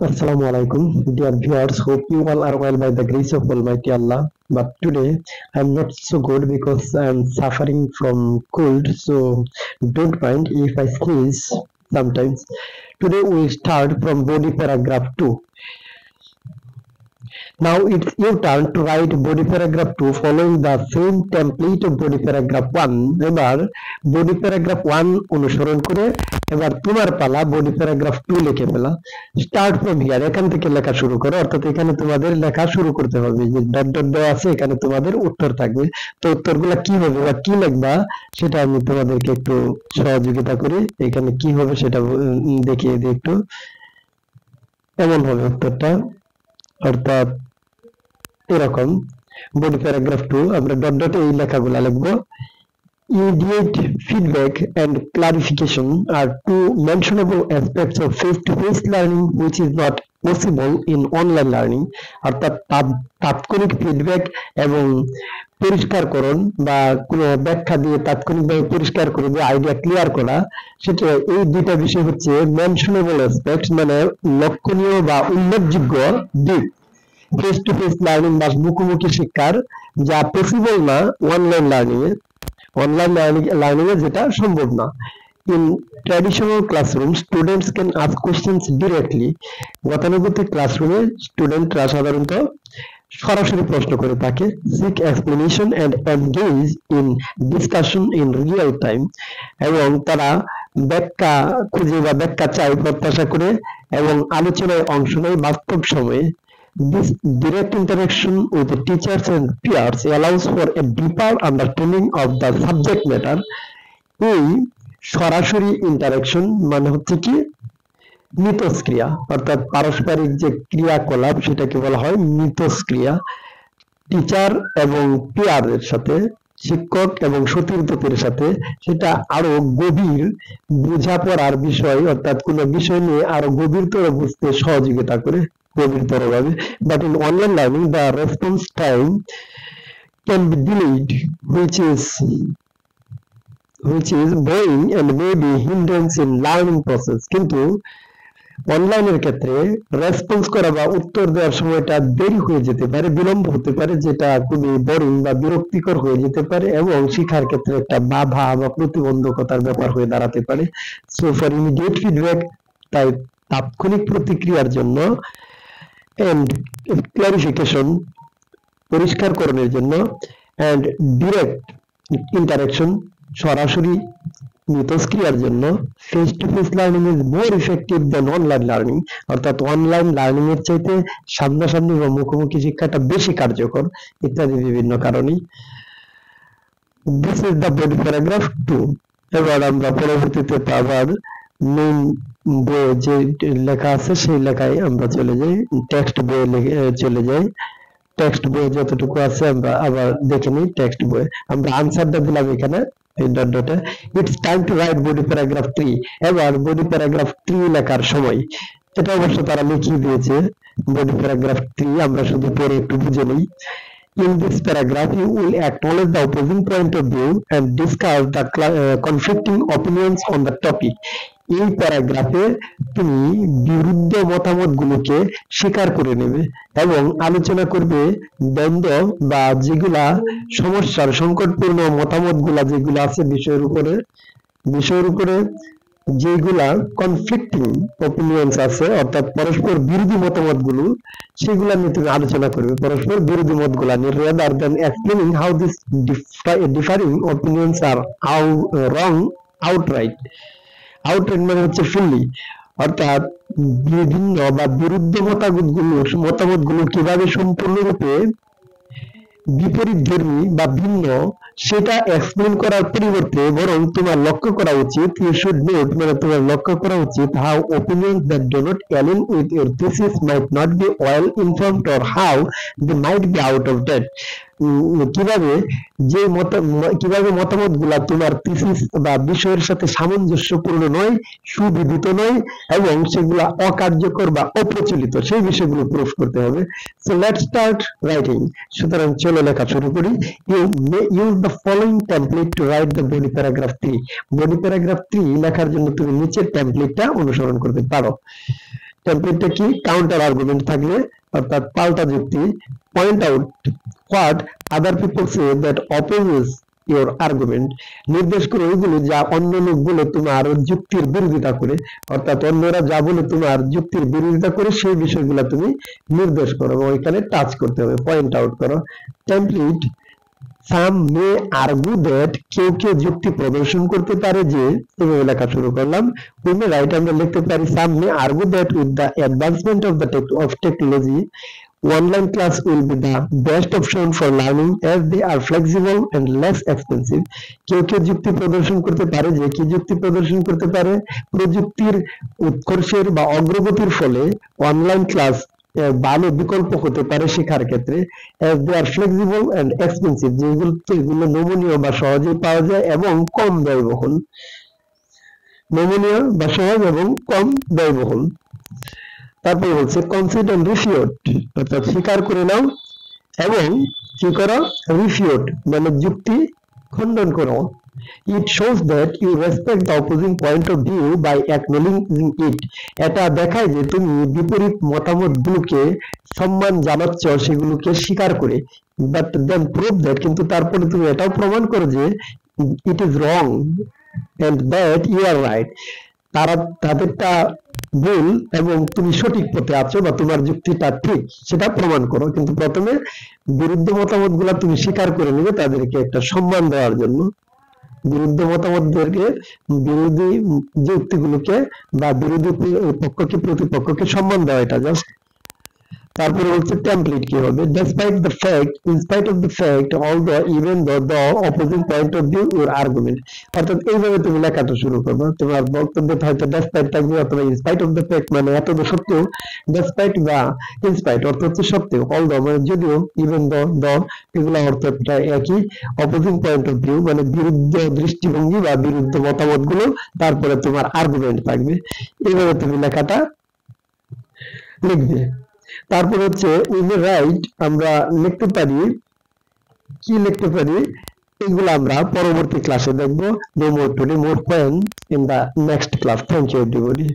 Assalamu alaikum, dear viewers. Hope you all are well by the grace of Almighty Allah. But today I'm not so good because I'm suffering from cold, so don't mind if I sneeze sometimes. Today we start from body paragraph 2. Now it's your turn to write body paragraph 2 following the same template of body paragraph 1. এবার body paragraph 1 অনুসরণ করে এবার তোমার পালা body paragraph 2 লিখে ফেলা। Start from here, এখান থেকে লেখা শুরু করো, অর্থাৎ এখানে তোমাদের লেখা শুরু করতে হবে। যে ডট ডট দেওয়া আছে এখানে তোমাদের উত্তর থাকবে, তো উত্তরগুলো কি হবে বা কি লিখবা সেটা আমি তোমাদেরকে একটু সহযোগিতা করি। এখানে কি হবে সেটা দেখিয়ে দিই একটু। এমন হবে উত্তরটা, অর্থাৎ এরকম বডি প্যারাগ্রাফ 2 আমরা ডট ডট এই লেখাগুলো লিখব। Immediate feedback and clarification are two mentionable aspects of face-to-face learning which is not possible in online learning. অর্থাৎ তাৎক্ষণিক ফিডব্যাক এবং পরিষ্কারকরণ বা কোনো ব্যাখ্যা দিয়ে তাৎক্ষণিকভাবে পরিষ্কার করে দিয়ে আইডিয়া ক্লিয়ার করা, সেটা এই দুইটা বিষয় হচ্ছে মেনশনেবল অ্যাসপেক্ট, মানে লক্ষণীয় বা উল্লেখযোগ্য দিক ফেস টু ফেস লার্নিং বা মুখোমুখি শিক্ষার, যা পসিবল না অনলাইন লার্নিং এ যেটা সম্ভব না। In traditional classroom students can ask questions directly. গতানুগতিক ক্লাসরুমে স্টুডেন্টরা সাধারণত সরাসরি প্রশ্ন করে থাকে। Seek explanation and engage in discussion in real time, এবং তারা ব্যাখ্যা খুঁজে বা ব্যাখ্যা চায় প্রত্যাশা করে এবং আলোচনায় অংশ নেয় বাস্তব সময়ে। This direct interaction with the teachers and peers allows for a deeper understanding of the subject matter. এই সরাসরি ইন্টারাকশন মানে হচ্ছে কি মিথস্ক্রিয়া, অর্থাৎ পারস্পরিক যে ক্রিয়াকলাপ সেটাকে বলা হয় মিথস্ক্রিয়া। টিচার এবং পিয়ারের সাথে, শিক্ষক এবং সতীর্থদের সাথে সেটা আরো গভীর বোঝাপড়ার বিষয়, অর্থাৎ কোনো বিষয় নিয়ে আরো গভীরতর বুঝতে সহযোগিতা করে গভীরতর ভাবে। But in online learning the response time can be delayed which is boring and may be hindrance in learning process. কিন্তু অনলাইনের ক্ষেত্রে রেসপন্স করা বা উত্তর দেওয়ার সময়টা দেরি হয়ে যেতে পারে, বিলম্ব হতে পারে, যেটা খুবই বোরিং বা বিরক্তিকর হয়ে যেতে পারে এবং শিক্ষার ক্ষেত্রে একটা বাধা বা প্রতিবন্ধকতার ব্যাপার হয়ে দাঁড়াতে পারে। সো ফর ইমিডিয়েট ফিডব্যাক, তাই তাৎক্ষণিক প্রতিক্রিয়ার জন্য, এন্ড ক্লারিফিকেশন পরিষ্কারকরণের জন্য, এন্ড ডিরেক্ট ইন্টারাকশন সরাসরি মিথস্ক্রিয়ার জন্য, face to face learning is more effective than online learning. অর্থাৎ অনলাইন লার্নিং এর চাইতে সামনাসামনি বা মুখোমুখি শিক্ষাটা বেশি কার্যকর, ইত্যাদি বিভিন্ন কারণে। This is the body paragraph 2। এবার আমরা পরবর্তীতে আবার মেইন বইয়ে যে লেখা আছে সেই লেখায় আমরা চলে যাই, টেক্সট বইয়ে চলে যাই। টেক্সট বইয়ে যতটুকু আছে আমরা আবার দেখে নিই। টেক্সট বইয়ে আমরা আনসারটা দিলাম এখানে ডট ডটে। It's time to right body paragraph 3। এবার বডি প্যারাগ্রাফ 3 লেখার সময়, এটা অবশ্য তারা লিখিয়ে দিয়েছে বডি প্যারাগ্রাফ 3, আমরা শুধু পরে একটু বুঝে নিই। In this paragraph, you will acknowledge the opposing point of view and discuss the conflicting opinions on the topic. এই প্যারাগ্রাফে তুমি বিরুদ্ধ মতামতগুলোকে স্বীকার করে নেবে এবং আলোচনা করবে দ্বন্দ্ব বা যেগুলা সমস্যার সংকটপূর্ণ মতামতগুলা যেগুলো আছে বিষয়ের উপরে যেগুলা কনফ্লিক্টিং অপিনিয়ন্স আছে, অর্থাৎ পরস্পর বিরোধী মতামতগুলো, সেগুলা নিয়ে তুমি আলোচনা করবে পরস্পর বিরোধী মতগুলা নিয়ে, rather than explaining how these differing opinions are wrong outright মানে হচ্ছে fully, অর্থাৎ বিভিন্ন বা বিরুদ্ধ মতামতগুলো কিভাবে সম্পূর্ণরূপে বিপরীতধর্মী বা ভিন্ন সেটা এক্সপ্লেন করার পরিবর্তে বরং তোমার লক্ষ্য করা উচিত, ইউ শুড নোট মানে তোমার লক্ষ্য করা উচিত, how opinions that do not align with your thesis might not be well informed or how they might be out of date. কিভাবে মতামতগুলা তোমার থিসিস বা বিষয়ের সাথে সামঞ্জস্যপূর্ণ নয়, সুবিদিত নয় এবং সেগুলা অকার্যকর বা অপ্রচলিত, সেই বিষয়গুলো প্রুফ করতে হবে। So let's start writing. সুতরাং চলো লেখা শুরু করি। Use the following template to write the body paragraph 3। Body paragraph 3 লেখার জন্য তুমি নিচের টেমপ্লেটটা অনুসরণ করতে পারো। টেমপ্লেটটা কি? কাউন্টার আর্গুমেন্ট থাকলে অর্থাৎ পাল্টা যুক্তি, point out what other people say that opposes your argument, নির্দেশ করে ওইগুলো যা অন্য লোক বলে তোমার যুক্তির বিরোধিতা করে, অর্থাৎ অন্যরা যা বলে তোমার যুক্তির বিরোধিতা করে সেই বিষয়গুলো তুমি নির্দেশ করো, ওইখানে টাচ করতে হবে, পয়েন্ট আউট করো। Template some may argue that, কেউ কেউ যুক্তি প্রদর্শন করতে পারে যে, এভাবে লেখা শুরু করলাম। উই মে রাইট, আমরা লিখতে পারি some may argue that with the advancement of technology online class will be the best option for learning as they are flexible and less expensive. কেউ কেউ যুক্তি প্রদর্শন করতে পারে যে, কি যুক্তি প্রদর্শন করতে পারে? প্রযুক্তির উৎকর্ষের বা অগ্রগতির ফলে অনলাইন ক্লাস ভালো বিকল্প হতে পারে শেখার ক্ষেত্রে, as they are flexible and expensive, যেগুলো নমনীয় বা সহজে পাওয়া যায় এবং কম ব্যয়বহুল। নমনীয় বা সহজ এবং কম ব্যয়বহুল। তারপরে বলছে কনসিড এন্ড রিফিউট, অর্থাৎ স্বীকার করে নাও এবং কি করো? রিফিউট মানে যুক্তি খণ্ডন করো। It shows that you respect the opposing point of view by acknowledging it, এটা দেখায় যে তুমি বিপরীত মতামতগুলোকে সম্মান জানাচ্ছ, সেগুলোকে স্বীকার করে। বাট দেন প্রুভ দ্যাট, কিন্তু তারপরে তুমি এটাও প্রমাণ করো যে it is wrong and that you are right, তাদেরটা ভুল এবং তুমি সঠিক পথে আছো বা তোমার যুক্তিটা ঠিক, সেটা প্রমাণ করো। কিন্তু প্রথমে বিরুদ্ধ মতামত গুলা তুমি স্বীকার করে নিবে, তাদেরকে একটা সম্মান দেওয়ার জন্য। বিরুদ্ধ মতামতদেরকে, বিরোধী যুক্তিগুলোকে বা বিরোধী পক্ষকে, প্রতিপক্ষকে সম্মান দেওয়া, এটা জাস্ট। তারপরে হচ্ছে টেমপ্লেট কি হবে? despite the fact, in spite of the fact, although, even though, the opposing point of view or argument, অর্থাৎ এইভাবে তুমি লেখাটা শুরু করবে। তোমার বক্তব্যে হয়তো despite থাকবে অথবা in spite of the fact মানে এত সত্ত্বেও, despite বা in spite অর্থ হচ্ছে সত্ত্বেও, although মানে যদিও, even though এগুলো অর্থ প্রায় একই, opposing point of view মানে বিরুদ্ধ দৃষ্টিভঙ্গি বা বিরুদ্ধ মতামতগুলো, তারপরে তোমার আর্গুমেন্ট থাকবে। এইভাবে তুমি লেখাটা লিখবে। তারপর হচ্ছে উই মে রাইট, আমরা লিখতে পারি, কি লিখতে পারি এগুলো আমরা পরবর্তী ক্লাসে দেখবো। No more today, more when in the next class. Thank you everybody.